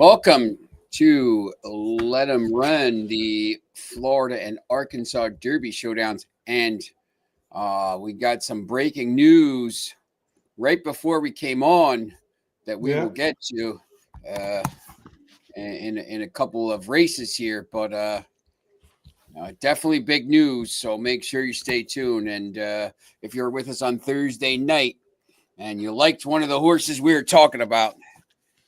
Welcome to Let 'em Run, the Florida and Arkansas Derby Showdowns. And we got some breaking news right before we came on that we will get to in a couple of races here. But definitely big news, so make sure you stay tuned. And if you're with us on Thursday night and you liked one of the horses we were talking about,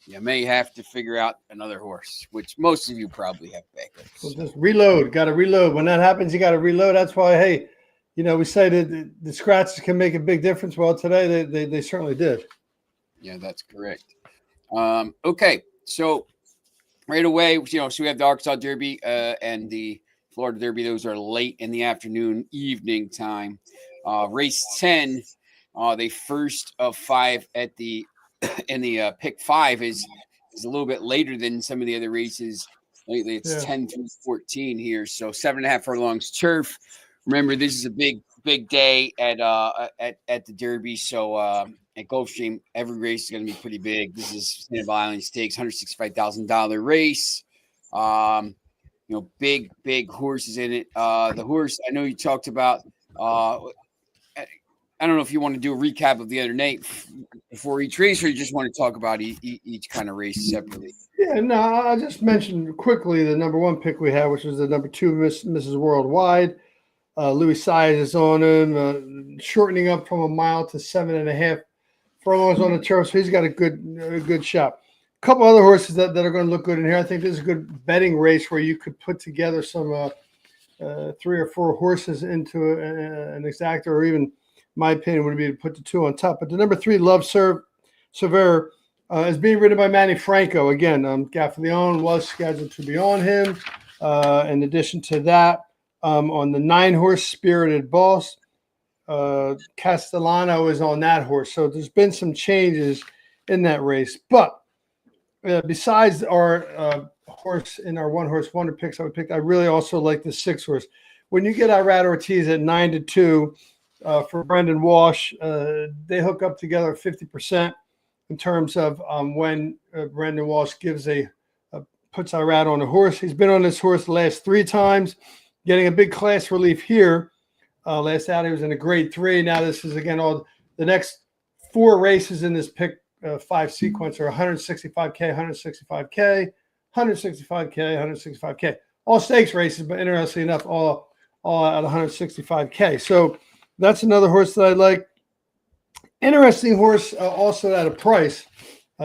you may have to figure out another horse, which most of you probably have backups. So just reload. Got to reload. When that happens, you got to reload. That's why, hey, we say that the scratches can make a big difference. Well, today they certainly did. Yeah, that's correct. Okay, so right away, so we have the Arkansas Derby and the Florida Derby. Those are late in the afternoon, evening time. Race 10, the first of 5 at the in the pick 5 is a little bit later than some of the other races lately. It's 10 through 14 here, so 7.5 furlongs turf. Remember, this is a big day at the Derby. So at Gulfstream, every race is going to be pretty big. This is Sustainable Island Stakes, $165,000 race. Big horses in it. The horse I know you talked about. I don't know if you want to do a recap of the other night before each race, or you just want to talk about each kind of race separately. Yeah, no, I just mentioned quickly the number 1 pick we had, which was the number 2 Mrs. Worldwide. Louis Saez is on him, shortening up from a mile to 7.5 furlongs on the turf, so he's got a good shot. A couple other horses that are going to look good in here. I think this is a good betting race where you could put together some 3 or 4 horses into an exacta, or even, my opinion, would be to put the 2 on top. But the number 3, Love Server, is being ridden by Manny Franco. Again, Gaffalione was scheduled to be on him. In addition to that, on the 9-horse Spirited Boss, Castellano is on that horse. So there's been some changes in that race. But besides our horse in our 1-horse wonder picks, I really also like the 6-horse. When you get Irad Ortiz at 9-2, for Brendan Walsh, they hook up together 50% in terms of when Brendan Walsh puts Irad on a horse. He's been on this horse the last 3 times, getting a big class relief here. Last out he was in a grade 3. Now this is again all the next 4 races in this pick 5 sequence are 165K, 165K, 165K, 165K. All stakes races, but interestingly enough, all at 165K. So that's another horse that I like. Interesting horse, also at a price.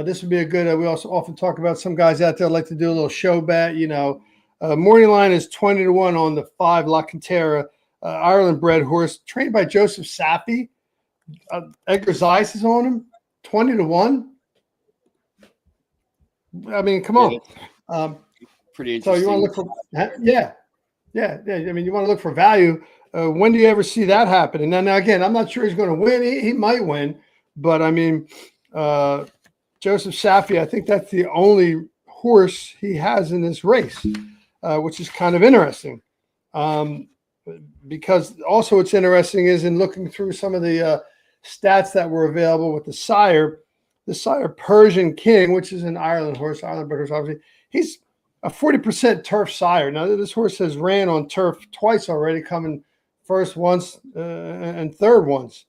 This would be a good. We also often talk about some guys out there like to do a little show bet. Morning line is 20-1 on the 5 La Cantera, Ireland-bred horse trained by Joseph Safi. Edgar Zeiss is on him, 20-1. I mean, come on. Pretty interesting. So you want to look for yeah. I mean, you want to look for value. When do you ever see that happen? And then again, I'm not sure he's going to win. He might win, but I mean, Joseph Safi, I think that's the only horse he has in this race, which is kind of interesting. Because also what's interesting is in looking through some of the stats that were available with the sire Persian King, which is an Ireland horse, Ireland-bred horse, obviously. He's a 40% turf sire. Now, this horse has ran on turf twice already, coming first once and third once.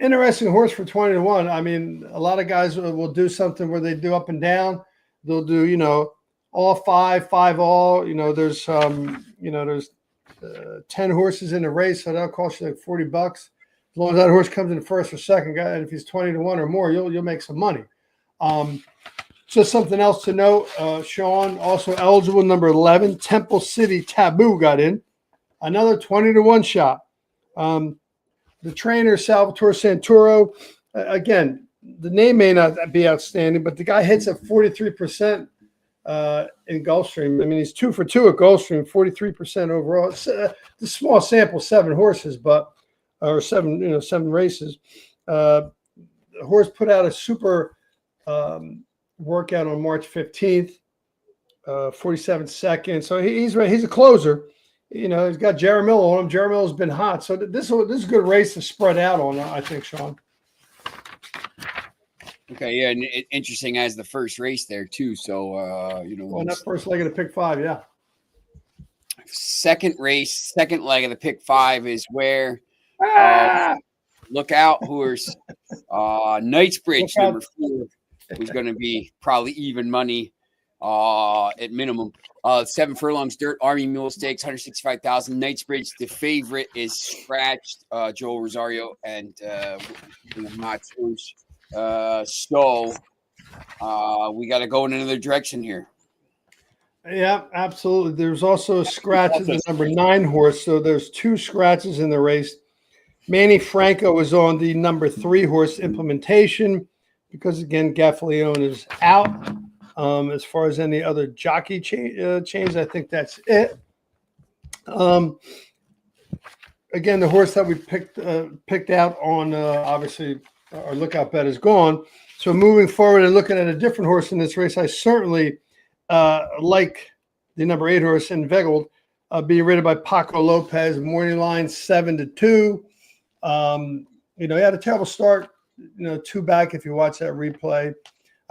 Interesting horse for 20-1. I mean, a lot of guys will do something where they do up and down. They'll do, all 5 all. There's 10 horses in the race, so that'll cost you like $40. As long as that horse comes in first or second, guy, and if he's 20-1 or more, you'll make some money. Just something else to note, Sean, also eligible, number 11, Temple City Taboo got in. Another 20-1 shot. The trainer, Salvatore Santoro, again, the name may not be outstanding, but the guy hits at 43% in Gulfstream. I mean, he's 2 for 2 at Gulfstream, 43% overall. It's a small sample, 7 horses, or 7 races. The horse put out a super workout on March 15th, 47 seconds. So he's a closer. He's got Jaramillo on him. Jaramillo's been hot. So this is a good race to spread out on, I think, Sean. Okay, yeah, and interesting as the first race there too. So Well, that first leg of the pick 5, yeah. second race, second leg of the pick 5 is where Ah! look out, Hoors. Knightsbridge, Look out. number 4, who's going to be probably even money at minimum. 7 furlongs, Dirt Army Mule Stakes, 165,000. Knightsbridge, the favorite, is scratched. Joel Rosario and Matsush. So we got to go in another direction here. Yeah, absolutely. There's also a scratch in the number 9 horse. So there's 2 scratches in the race. Manny Franco is on the number 3 horse, Implementation, because again, Gaffalione is out. As far as any other jockey change, I think that's it. Again, the horse that we picked out on obviously our lookout bet is gone. So moving forward and looking at a different horse in this race, I certainly like the number 8 horse, Inveigled, being ridden by Paco Lopez. Morning line 7-2. He had a terrible start. 2 back if you watch that replay.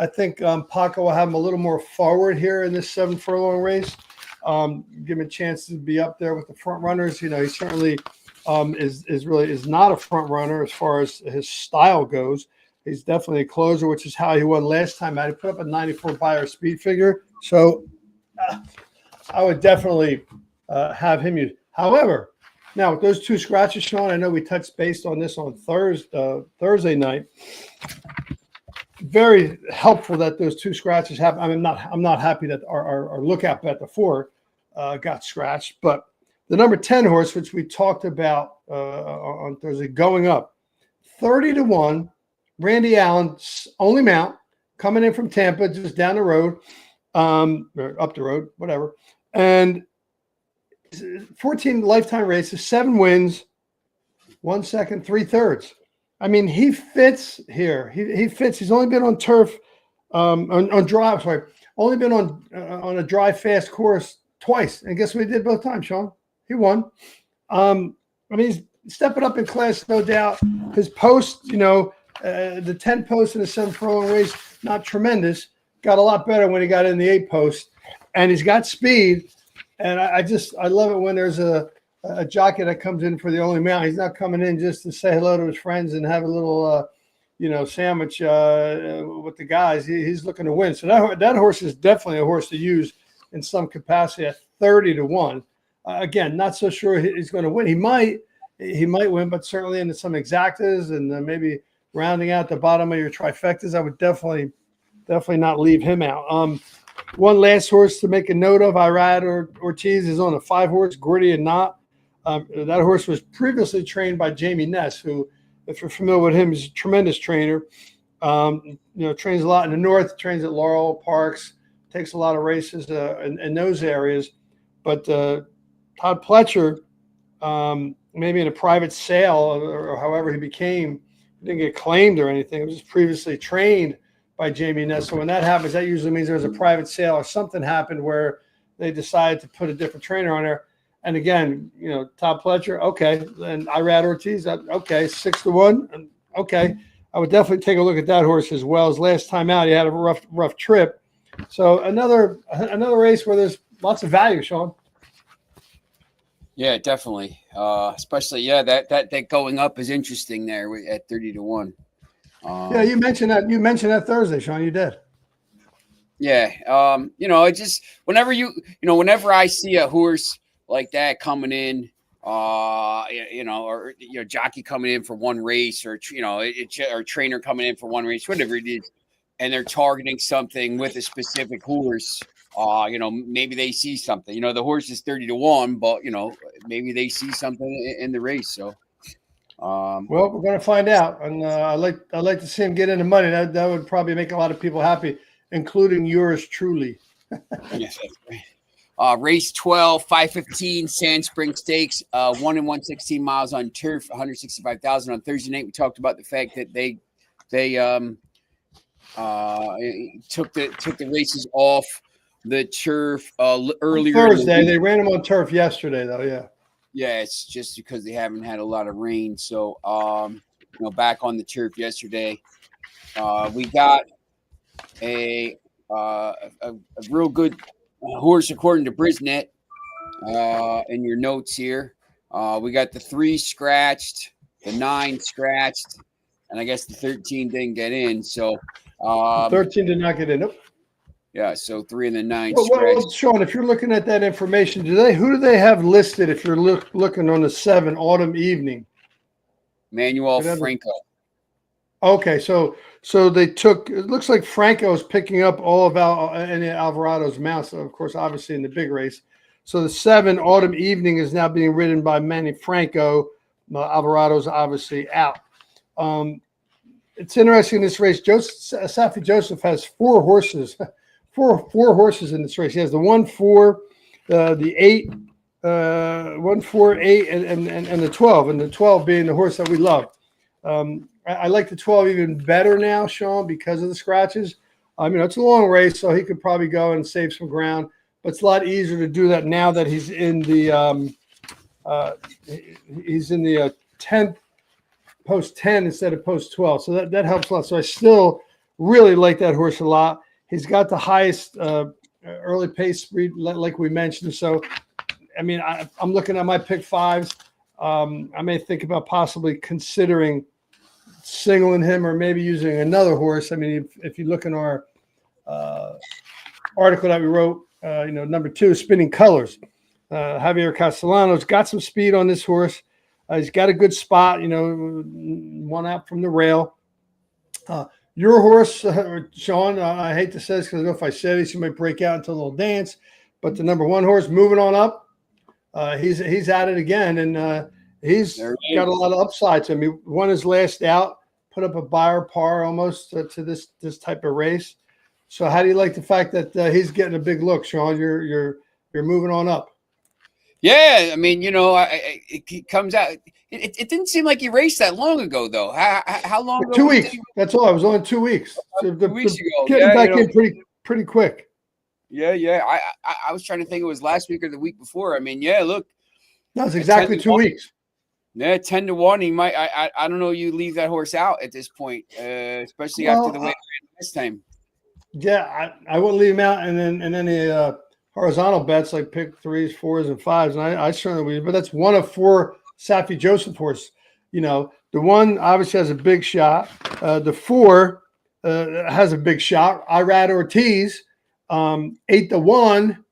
I think Paco will have him a little more forward here in this 7 furlong race. Give him a chance to be up there with the front runners. He certainly is not a front runner as far as his style goes. He's definitely a closer, which is how he won last time out. He put up a 94 buyer speed figure. So I would definitely have him use. However, now with those 2 scratches, Sean, I know we touched base on this on Thursday night. Very helpful that those 2 scratches happen. I mean, I'm not happy that our lookout bet, the 4, got scratched, but the number 10 horse, which we talked about on Thursday, going up 30-1. Randy Allen's only mount, coming in from Tampa, just down the road, or up the road, whatever, and 14 lifetime races, 7 wins, 1 second, 3/3. I mean, he fits here. He fits. He's only been on turf, on dry. Sorry, only been on a dry, fast course twice. And guess what he did both times, Sean? He won. I mean, he's stepping up in class, no doubt. His post, the 10 post in the 7 furlong race, not tremendous. Got a lot better when he got in the 8 post, and he's got speed. And I love it when there's a jockey that comes in for the only mount. He's not coming in just to say hello to his friends and have a little, sandwich with the guys. He's looking to win. So that horse is definitely a horse to use in some capacity at 30-1. Again, not so sure he's going to win. He might win, but certainly into some exactas and maybe rounding out the bottom of your trifectas, I would definitely not leave him out. One last horse to make a note of, Irad Ortiz is on a 5 horse, Gordian Knot. That horse was previously trained by Jamie Ness, who, if you're familiar with him, is a tremendous trainer. Trains a lot in the north, trains at Laurel Parks, takes a lot of races in those areas. But Todd Pletcher, maybe in a private sale or however he didn't get claimed or anything. It was just previously trained by Jamie Ness. So when that happens, that usually means there was a private sale or something happened where they decided to put a different trainer on there. And again, Todd Pletcher, okay. And Irad Ortiz, okay, 6-1. Okay. I would definitely take a look at that horse as well. As last time out, he had a rough trip. So another race where there's lots of value, Sean. Yeah, definitely. Especially, that going up is interesting there at 30-1. Yeah, you mentioned that. You mentioned that Thursday, Sean. You did. Yeah. It just whenever I see a horse like that coming in, or jockey coming in for one race, or or trainer coming in for one race, whatever it is, and they're targeting something with a specific horse. Maybe they see something. The horse is 30-1, but maybe they see something in the race. So, well, we're going to find out, and I'd like to see him get into money. That would probably make a lot of people happy, including yours truly. Yes, that's great. Race 12, 5:15 Sand Spring Stakes, 1 and 116 miles on turf, 165,000 on Thursday night. We talked about the fact that they took the races off the turf earlier. Thursday, they ran them on turf yesterday, though. Yeah. Yeah, it's just because they haven't had a lot of rain. So, back on the turf yesterday. We got a real good horse according to Brisnet in your notes here. We got the 3 scratched, the 9 scratched, and I guess the 13 didn't get in. So 13 did not get in. Nope. yeah, so 3 and the 9 Well, scratched. Sean, if you're looking at that information, who do they have listed if you're looking on the 7 autumn evening? Manuel Franco. Okay, so they took. It looks like Franco is picking up all of Alvarado's mounts, of course, obviously in the big race. So the 7 autumn evening is now being ridden by Manny Franco. Alvarado's obviously out. It's interesting in this race. Safi Joseph has 4 horses, four horses in this race. He has the 1, 4, the 8, 1, 4, 8, and the 12, and the 12 being the horse that we love. I like the 12 even better now, Sean, because of the scratches. It's a long race, so he could probably go and save some ground, but it's a lot easier to do that now that he's in the 10th, post 10 instead of post 12. So that helps a lot. So I still really like that horse a lot. He's got the highest early pace speed, like we mentioned. So, I'm looking at my pick 5s. I may think about possibly considering singling him or maybe using another horse. If you look in our article that we wrote, number 2, Spinning Colors. Javier Castellanos got some speed on this horse. He's got a good spot, 1 out from the rail. Your horse, Sean, I hate to say this because I know if I said it, he might break out into a little dance. But the number 1 horse moving on up, he's at it again, and he's got a lot of upside to him. He won his last out, put up a Beyer par almost to this type of race. So how do you like the fact that he's getting a big look, Sean? You're moving on up. Yeah, it comes out. It didn't seem like he raced that long ago, though. How long ago? 2 weeks. That's all. It was only 2 weeks. So 2 weeks ago. Getting back in pretty quick. Yeah. I was trying to think it was last week or the week before. Look. No, it's exactly 2 weeks. Yeah, 10-1. He might. I don't know. You leave that horse out at this point, especially after the way this time. Yeah, I wouldn't leave him out, and then the horizontal bets like pick 3s, 4s, and 5s, and I certainly would. But that's 1 of 4 Safi Joseph horses. The 1 obviously has a big shot. The 4 has a big shot. Irad Ortiz, 8-1.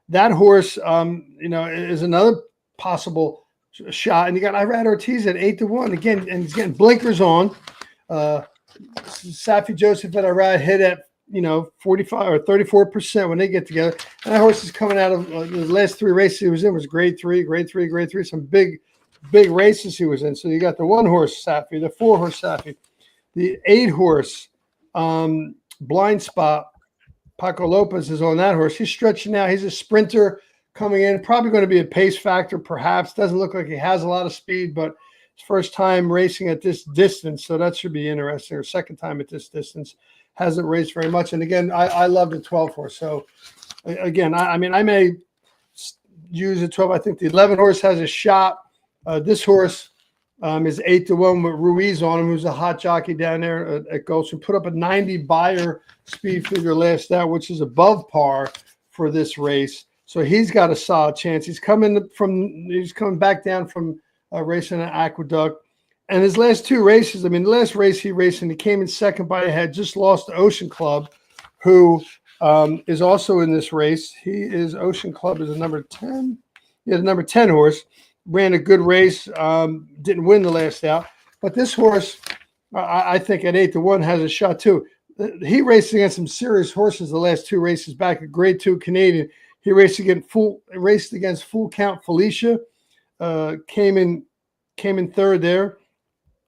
That horse, is another possible shot. And you got Irad Ortiz at 8-1 again, and he's getting blinkers on. Safi Joseph and Irad hit at 45 or 34% when they get together. And that horse is coming out of the last 3 races he was in was grade 3, some big races he was in. So you got the 1 horse Safi, the 4 horse Safi, the 8 horse Blind Spot. Paco Lopez is on that horse. He's stretching out. He's a sprinter coming in, probably going to be a pace factor, perhaps. Doesn't look like he has a lot of speed, but his first time racing at this distance, so that should be interesting. Or second time at this distance. Hasn't raced very much. And again, I love the 12 horse. So again, I may use the 12. I think the 11 horse has a shot. This horse is 8-1 with Ruiz on him, who's a hot jockey down there at Gulfstream. Put up a 90 Beyer speed figure last out, which is above par for this race. So he's got a solid chance. He's coming back down from racing at Aqueduct. And his last 2 races, the last race he raced and he came in second by a head, just lost to Ocean Club, who is also in this race. Ocean Club is a number 10. He had a number 10 horse, ran a good race, didn't win the last out. But this horse, I think at 8-1 has a shot too. He raced against some serious horses the last 2 races back at grade 2 Canadian. He raced against Full Count Felicia, came in 3rd there.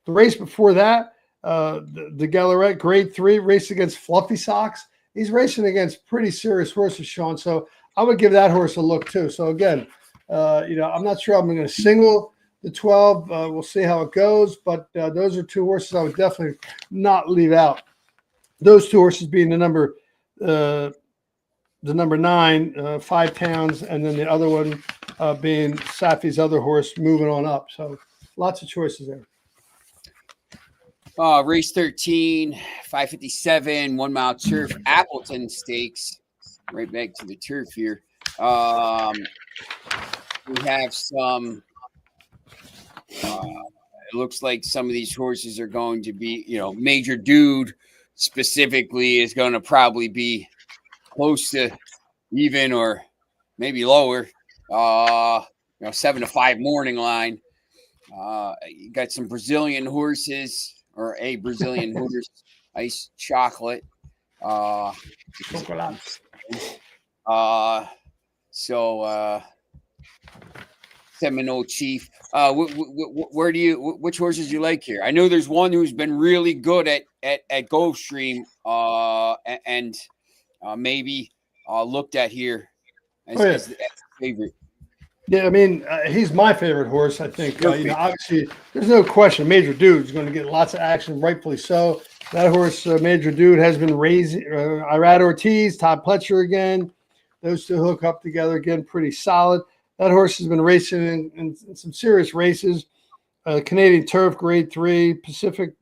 The race before that, the Gallarette, grade 3, raced against Fluffy Socks. He's racing against pretty serious horses, Sean. So I would give that horse a look too. So again, I'm not sure I'm going to single the 12. We'll see how it goes. But those are 2 horses I would definitely not leave out. Those 2 horses being the number 9, 5 Towns, and then the other one being Safi's other horse moving on up. So lots of choices there. Race 13, 557, 1 mile turf, Appleton Stakes. Right back to the turf here. We have some. It looks like some of these horses are going to be, Major Dude specifically is going to probably be close to even or maybe lower. 7-5 morning line. You got some Brazilian horses or a Brazilian horse, Ice Chocolate. Seminole Chief. Which horses do you like here? I know there's one who's been really good at Gulfstream, and maybe looked at here as the favorite. Yeah, I mean, he's my favorite horse. I think, obviously, there's no question. Major Dude's going to get lots of action, rightfully so. That horse, Major Dude, has been raising. Irad Ortiz, Todd Pletcher again. Those two hook up together again, pretty solid. That horse has been racing in some serious races. Canadian Turf, Grade 3, Pacific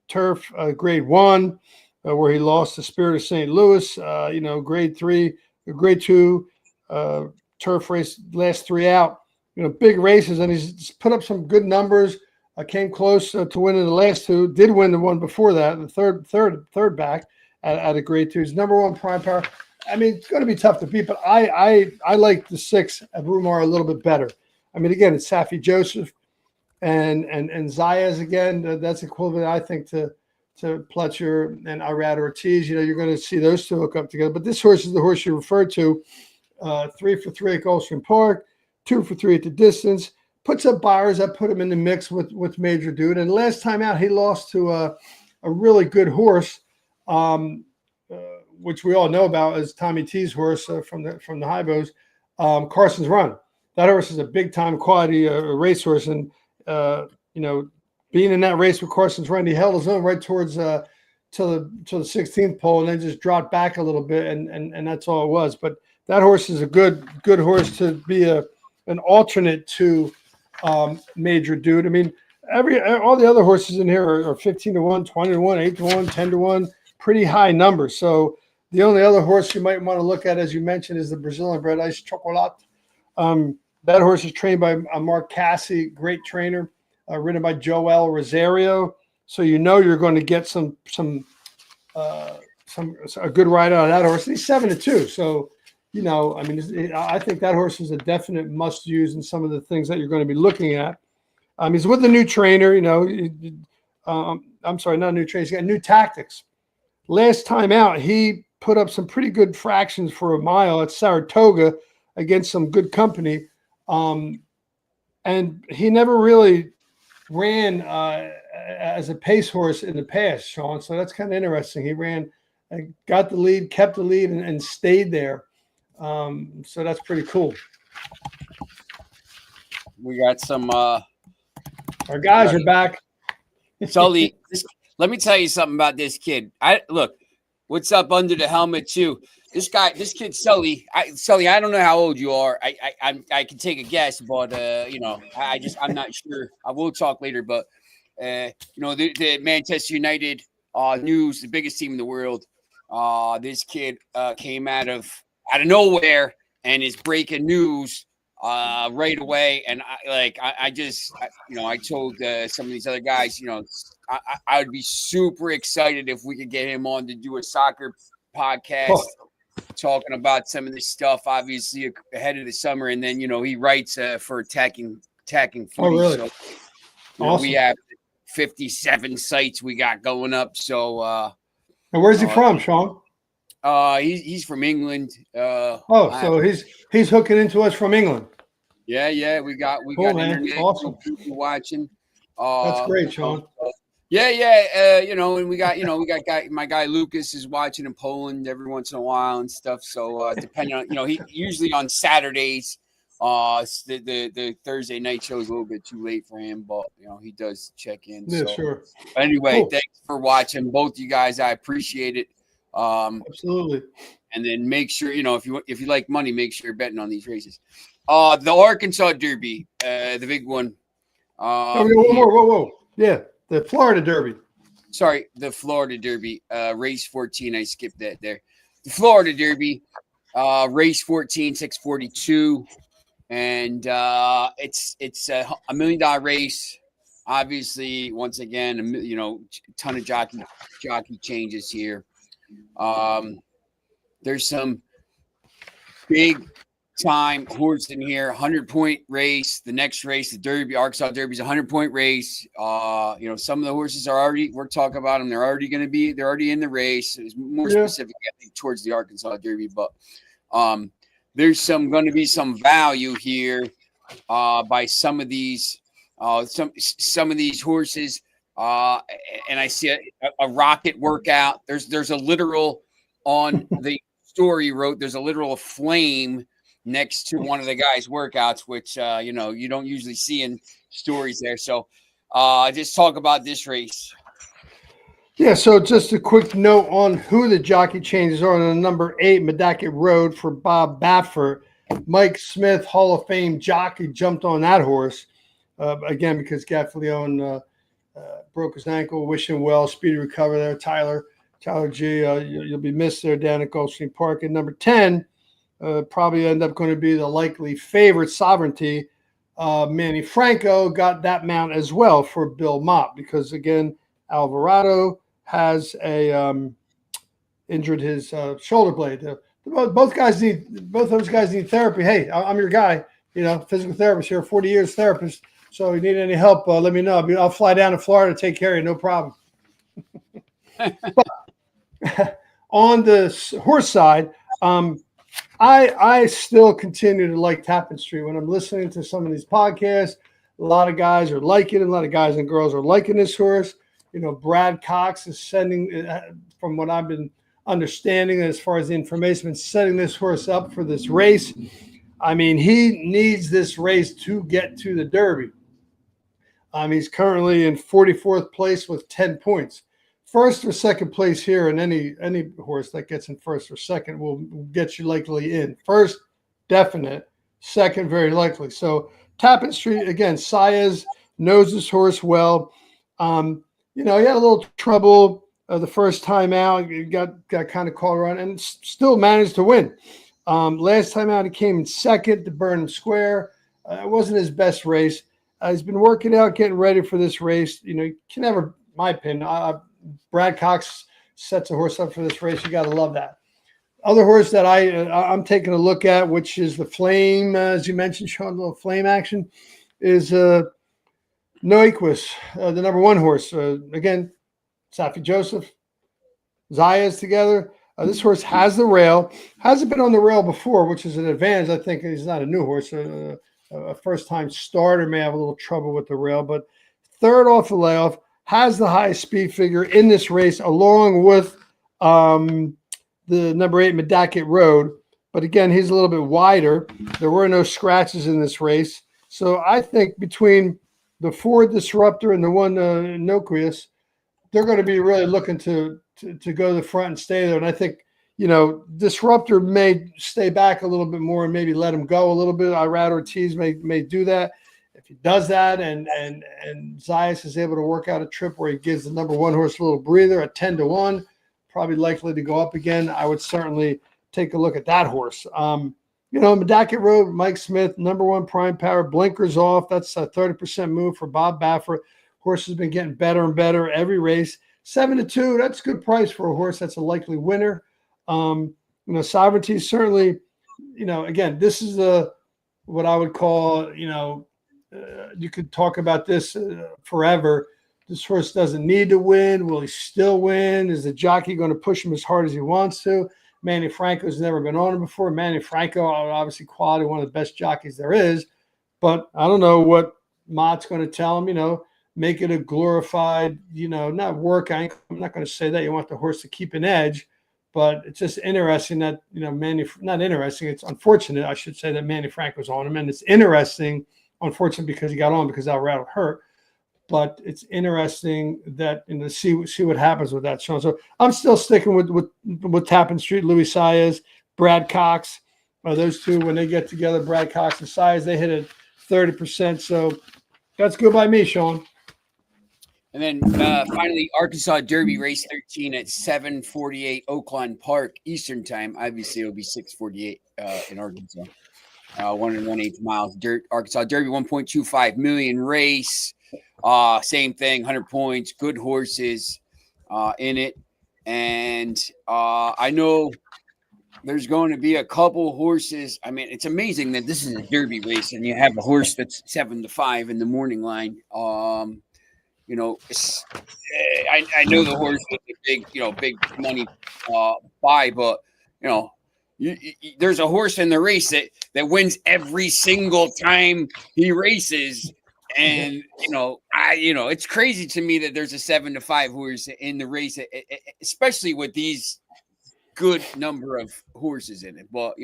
Turf, Grade 1, where he lost to Spirit of St. Louis. Grade 3, Grade 2. Turf race, last 3 out, big races, and he's put up some good numbers. Came close to winning the last 2. Did win the one before that, the third back at a Grade 2. He's number 1 prime power. I mean, it's going to be tough to beat, but I like the 6 at Brumar a little bit better. I mean, again, it's Safi Joseph and Zayas again. That's equivalent, I think, to Pletcher and Irad Ortiz. You're going to see those 2 hook up together. But this horse is the horse you referred to. 3 for 3 at Gulfstream Park, 2 for 3 at the distance. Puts up buyers that put him in the mix with Major Dude. And last time out, he lost to a really good horse, which we all know about as Tommy T's horse from the Hybos, Carson's Run. That horse is a big time quality racehorse, and being in that race with Carson's Run, he held his own right towards till the 16th pole, and then just dropped back a little bit, and that's all it was. But that horse is a good horse to be an alternate to Major Dude. I mean, all the other horses in here are 15-1, 20-1, 8-1, 10-1, pretty high numbers. So the only other horse you might want to look at, as you mentioned, is the Brazilian bred Ice Chocolate. That horse is trained by Mark Cassie, great trainer, ridden by Joel Rosario. So you're going to get a good ride out of that horse. He's 7-2, so. I think that horse is a definite must use in some of the things that you're going to be looking at. He's with a new trainer, I'm sorry, not a new trainer. He's got new tactics. Last time out, he put up some pretty good fractions for a mile at Saratoga against some good company. And he never really ran as a pace horse in the past, Sean. So that's kind of interesting. He ran, got the lead, kept the lead, and stayed there. So that's pretty cool. We got some our guys are back. Sully, let me tell you something about this kid. What's up under the helmet too? This kid Sully. I don't know how old you are. I can take a guess, but I'm not sure. I will talk later, but the Manchester United news, the biggest team in the world. This kid came out of nowhere and is breaking news right away. And I told some of these other guys, I would be super excited if we could get him on to do a soccer podcast talking about some of this stuff, obviously ahead of the summer. And then, he writes for attacking footy. Oh, really? So, awesome. We have 57 sites we got going up. So, and where's he from, Sean? He's from England. So he's hooking into us from England. Yeah. We got internet. Awesome. Watching. That's great, Sean. Yeah. And we got my guy Lucas is watching in Poland every once in a while and stuff. So depending on, he usually on Saturdays. The Thursday night show is a little bit too late for him, but he does check in. Yeah, so. Sure. But anyway, Thanks for watching, both you guys. I appreciate it. Absolutely. And then make sure, if you like money, make sure you're betting on these races. The Arkansas Derby, the big one. Whoa. Yeah, the Florida Derby. sorry, the Florida Derby, race 14. I skipped that there. The Florida Derby, race 14, 642. And it's a $1 million race. Obviously, once again, ton of jockey changes here. There's some big time horse in here. 100-point race. The next race, the Derby, Arkansas Derby, is a 100-point race. Some of the horses are already. We're talking about them. They're already in the race. It's more specific, I think, towards the Arkansas Derby, but there's going to be some value here by some of these horses. And I see a rocket workout. There's a literal on the story you wrote. There's a literal flame next to one of the guys' workouts, which you don't usually see in stories there. So just talk about this race. Yeah, so just a quick note on who the jockey changes are. On the number 8, Medacket Road for Bob Baffert. Mike Smith, Hall of Fame jockey, jumped on that horse. Again, because Gaffalione broke his ankle. Wish him well. Speedy recovery there. Tyler G, you'll be missed there down at Gulfstream Park. And number 10, probably end up going to be the likely favorite, Sovereignty. Manny Franco got that mount as well for Bill Mott because, again, Alvarado has injured his shoulder blade. Both those guys need therapy. Hey, I'm your guy. Physical therapist here, 40 years therapist. So if you need any help, let me know. I'll fly down to Florida to take care of you, no problem. But on the horse side, I still continue to like Tappan Street. When I'm listening to some of these podcasts, a lot of guys are liking it. A lot of guys and girls are liking this horse. Brad Cox is sending, from what I've been understanding as far as the information, setting this horse up for this race. I mean, he needs this race to get to the Derby. He's currently in 44th place with 10 points. First or second place here, and any horse that gets in first or second will get you likely in. First, definite. Second, very likely. So Tappan Street, again, Saez knows this horse well. He had a little trouble the first time out. He got kind of called around and still managed to win. Last time out, he came in second to Burnham Square. It wasn't his best race. He's been working out, getting ready for this race. You can never, my opinion, Brad Cox sets a horse up for this race. You got to love that. Other horse that I'm taking a look at, which is the Flame, as you mentioned, Sean, a little Flame action, is Noequis, the number 1 horse. Again, Safi Joseph, Zayas together. This horse has the rail. Hasn't been on the rail before, which is an advantage. I think he's not a new horse. A first-time starter may have a little trouble with the rail, but third off the layoff, has the highest speed figure in this race, along with the number 8, Medacket Road. But again, he's a little bit wider. There were no scratches in this race. So I think between the 4 Disruptor and the 1 Noequis, they're going to be really looking to go to the front and stay there. And I think, Disruptor may stay back a little bit more and maybe let him go a little bit. Irad Ortiz may do that. If he does that and Zayas is able to work out a trip where he gives the number 1 horse a little breather at 10-1, probably likely to go up again, I would certainly take a look at that horse. Medacket Road, Mike Smith, number 1 prime power, blinkers off. That's a 30% move for Bob Baffert. Horse has been getting better and better every race. 7-2, that's a good price for a horse that's a likely winner. Sovereignty certainly, again, this is what I would call, you could talk about this forever. This horse doesn't need to win. Will he still win? Is the jockey going to push him as hard as he wants to? Manny Franco's never been on him before. Manny Franco, obviously quality, one of the best jockeys there is. But I don't know what Mott's going to tell him, make it a glorified, not work. I'm not going to say that. You want the horse to keep an edge. But it's just interesting that, not interesting. It's unfortunate, I should say, that Manny Franco's on him. And it's interesting, unfortunate because he got on because Alvarado hurt. But it's interesting that see what happens with that, Sean. So I'm still sticking with Tappan Street, Louis Saez, Brad Cox. Those two, when they get together, Brad Cox and Saez, they hit it 30%. So that's good by me, Sean. And then finally, Arkansas Derby race 13 at 7:48 Oakland Park Eastern time. Obviously, it'll be 6:48 in Arkansas. 1 miles. Arkansas Derby 1.25 million race. Same thing, 100 points. Good horses in it, and I know there's going to be a couple horses. I mean, it's amazing that this is a Derby race, and you have a horse that's 7-5 in the morning line. You know, I know the horse was a big money buy, but you know, there's a horse in the race that wins every single time he races, and it's crazy to me that there's a 7-5 horse in the race, especially with these good number of horses in it. But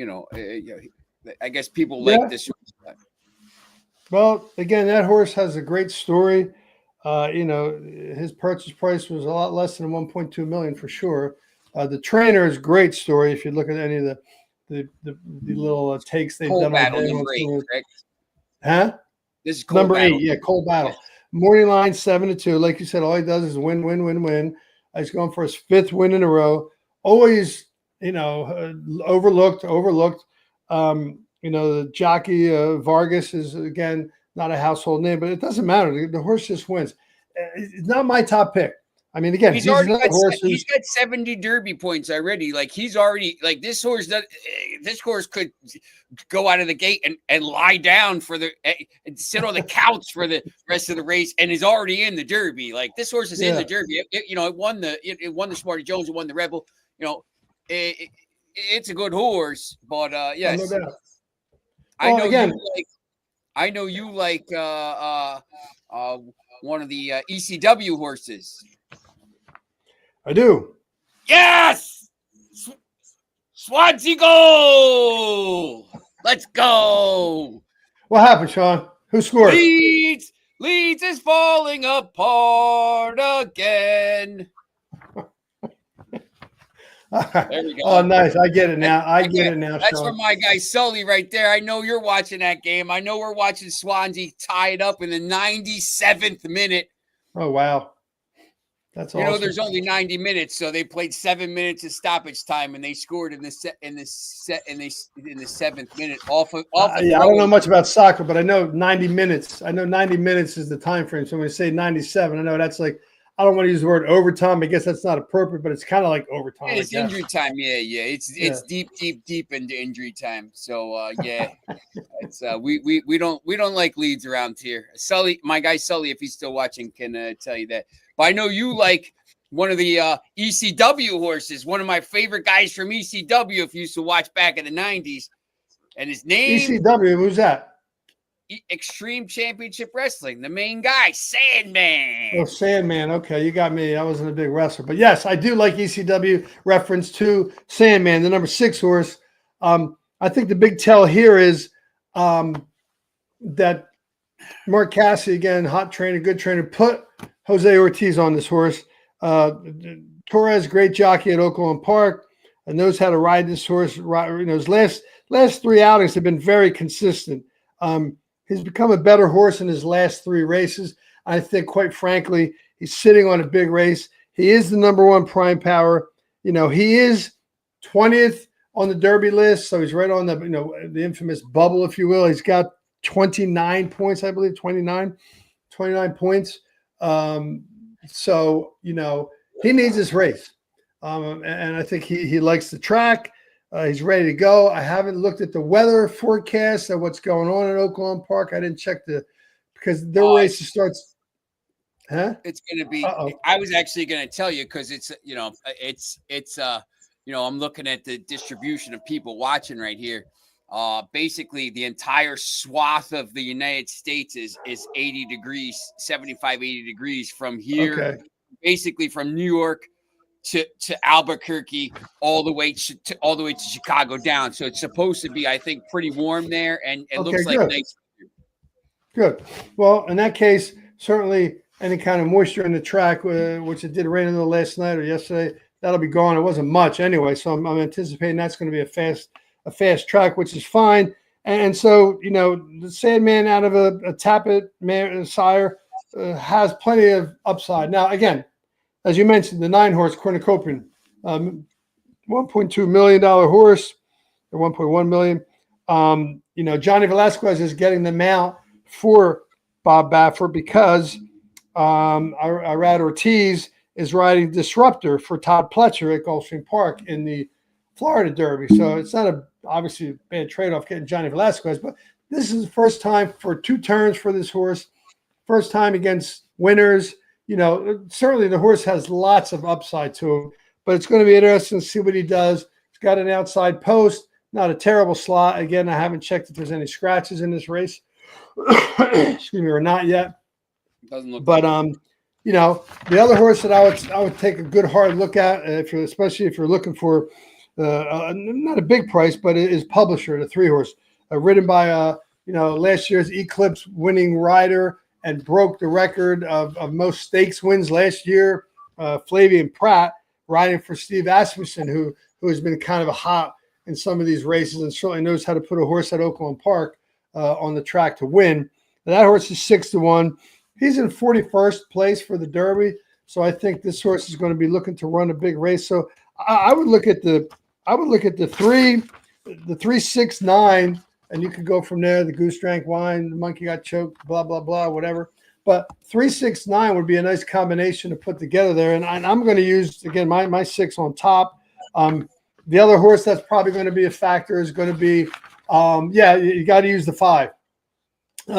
I guess people like this horse. Well, again, that horse has a great story. His purchase price was a lot less than 1.2 million for sure. The trainer is great story. If you look at any of the little takes they've done on him. Huh? This is number 8. Yeah, Cole Battle. Yeah. Morning line 7-2. Like you said, all he does is win. He's going for his 5th win in a row. Always, overlooked. The jockey Vargas is, again, not a household name, but it doesn't matter. The horse just wins. It's not my top pick. I mean, again, he's got 70 Derby points already. Like he's already like this horse could go out of the gate and lie down and sit on the couch for the rest of the race, and is already in the Derby. Like this horse is in the Derby. It won the Smarty Jones, it won the Rebel. It's a good horse, but yes, no doubt. I know you like one of the ECW horses. I do. Yes! Swansea goal! Let's go! What happened, Sean? Who scored? Leeds is falling apart again. There we go. Oh, nice. I get it now. I get it now, That's Sean. from my guy Sully right there. I know you're watching that game. I know we're watching Swansea tie it up in the 97th minute. Oh, wow. That's awesome. There's only 90 minutes, so they played 7 minutes of stoppage time, and they scored in the 7th minute. I don't know much about soccer, but I know 90 minutes. I know 90 minutes is the time frame. So when we say 97, I know that's like, I don't want to use the word overtime. I guess that's not appropriate, but it's kind of like overtime. It's injury time. Yeah. It's deep into injury time. So it's we don't like Leeds around here. Sully, my guy Sully, if he's still watching, can tell you that. But I know you like one of the ECW horses, one of my favorite guys from ECW, if you used to watch back in the 90s. And his name ECW, who's that? Extreme Championship Wrestling, the main guy, Sandman. Oh, Sandman. Okay, you got me. I wasn't a big wrestler. But yes, I do like ECW reference to Sandman, the number 6 horse. I think the big tell here is that Mark Cassidy, again, hot trainer, good trainer, put Jose Ortiz on this horse. Torres, great jockey at Oakland Park, and knows how to ride this horse. His last 3 outings have been very consistent. He's become a better horse in his last 3 races. I think, quite frankly, he's sitting on a big race. He is the number 1 prime power. He is 20th on the Derby list, so he's right on the infamous bubble, if you will. He's got 29 points, I believe, 29 points. So he needs this race, and I think he likes the track. He's ready to go. I haven't looked at the weather forecast and what's going on at Oakland Park. I didn't check because their race starts. Huh? It's going to be. I was actually going to tell you because it's I'm looking at the distribution of people watching right here. Basically, the entire swath of the United States is 80 degrees, 75, 80 degrees from here. Okay. Basically, from New York to Albuquerque, all the way to Chicago down. So it's supposed to be, I think, pretty warm there, and it looks like nice. Good. Well, in that case, certainly any kind of moisture in the track, which it did rain a little last night or yesterday, that'll be gone. It wasn't much anyway, so I'm anticipating that's going to be a fast track, which is fine. And so, the Sandman out of a Tappet sire, has plenty of upside. Now, again, as you mentioned, the 9-horse Cornucopian, $1.2 million horse, or 1.1 million. Johnny Velasquez is getting the mount for Bob Baffert because Irad Ortiz is riding Disruptor for Todd Pletcher at Gulfstream Park in the Florida Derby. So it's not obviously a bad trade-off getting Johnny Velasquez, but this is the first time for 2 turns for this horse. First time against winners. Certainly the horse has lots of upside to him, but it's going to be interesting to see what he does. He's got an outside post, not a terrible slot. Again, I haven't checked if there's any scratches in this race. Excuse me, or not yet. Doesn't look. But the other horse that I would take a good hard look at, especially if you're looking for not a big price, but it is Publisher, the 3-horse, ridden by last year's Eclipse winning rider and broke the record of most stakes wins last year. Flavian Pratt riding for Steve Asmussen, who has been kind of a hot in some of these races and certainly knows how to put a horse at Oakland Park on the track to win. And that horse is 6-1. He's in 41st place for the Derby, so I think this horse is going to be looking to run a big race. So I would look at the 3, the 3, 6, 9. And you could go from there. The goose drank wine, the monkey got choked, blah, blah, blah, whatever. But 3, 6, 9 would be a nice combination to put together there. And I'm going to use, again, my 6 on top. The other horse that's probably going to be a factor is going to be, you got to use the 5,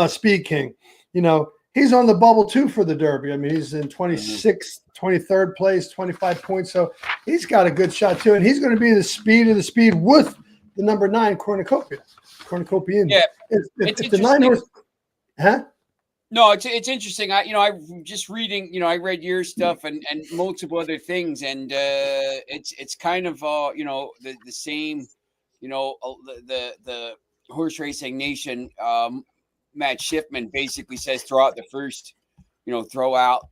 Speed King. He's on the bubble too for the Derby. I mean, he's in 26th, 23rd place, 25 points. So he's got a good shot too. And he's going to be the speed of the speed with the number 9 Cornucopian. Yeah, if the 9-horse, huh? No, it's interesting. I'm just reading. I read your stuff and multiple other things, and it's kind of the same. The Horse Racing Nation. Matt Schiffman basically says throw out the first, throw out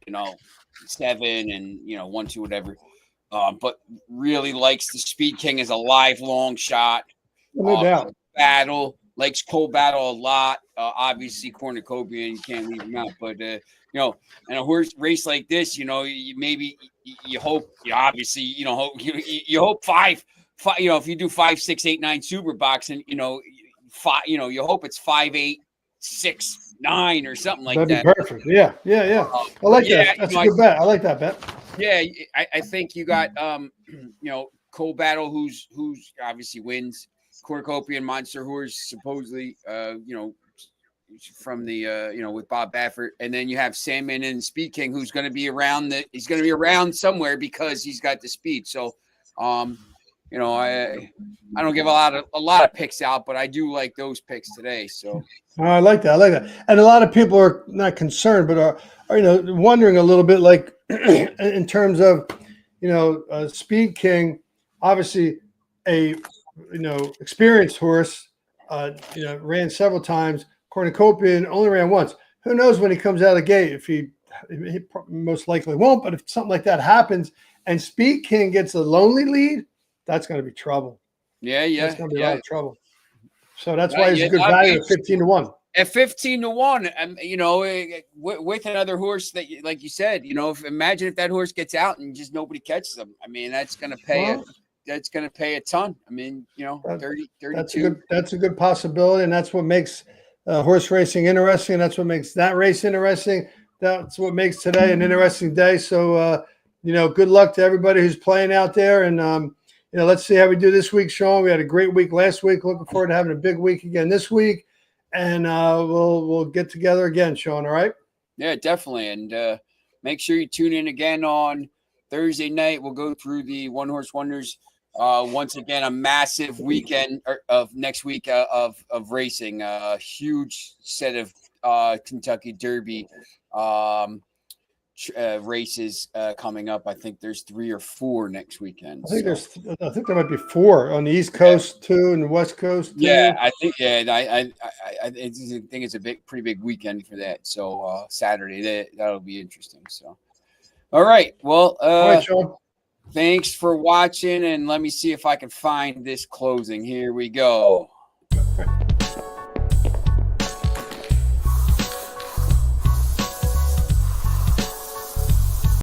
7 and 1, 2, whatever. But really likes the Speed King as a lifelong shot. No doubt. Battle, likes Cole Battle a lot. Obviously, Cornucopian, you can't leave him out. But in a horse race like this, you hope, obviously, you hope 5. If you do 5, 6, 8, 9 super box, and you hope it's 5, 8, 6, 9 or something like that. That'd be perfect. Yeah. I like that. That's a good bet. I like that bet. Yeah, I think you got Cole Battle, who's obviously wins. Cornucopian Monster Horse, supposedly, from the with Bob Baffert, and then you have Sandman and Speed King, who's going to be around. He's going to be around somewhere because he's got the speed. So, I don't give a lot of picks out, but I do like those picks today. So I like that. And a lot of people are not concerned, but are wondering a little bit, like in terms of Speed King, obviously a experienced horse, ran several times. Cornucopian only ran once. Who knows when he comes out of the gate? If he most likely won't, but if something like that happens and Speed King gets a lonely lead, that's going to be trouble. Yeah. That's going to be a lot of trouble. So that's why he's a good value at 15-1. At 15-1, with another horse that, like you said, imagine if that horse gets out and just nobody catches him. I mean, that's going to pay. That's going to pay a ton. I mean, 30, 32. That's a good possibility, and that's what makes horse racing interesting. That's what makes that race interesting. That's what makes today an interesting day. So, good luck to everybody who's playing out there, and let's see how we do this week, Sean. We had a great week last week. Looking forward to having a big week again this week, and we'll get together again, Sean. All right? Yeah, definitely, and make sure you tune in again on Thursday night. We'll go through the One Horse Wonders. Once again, a massive weekend of next week of racing. A huge set of Kentucky Derby races coming up. I think there's 3 or 4 next weekend. I think there might be 4 on the East Coast too, and the West Coast too. Yeah, I think. Yeah, I think it's a pretty big weekend for that. So Saturday, that'll be interesting. So, all right. Well, all right, Sean. Thanks for watching, and let me see if I can find this closing. Here we go.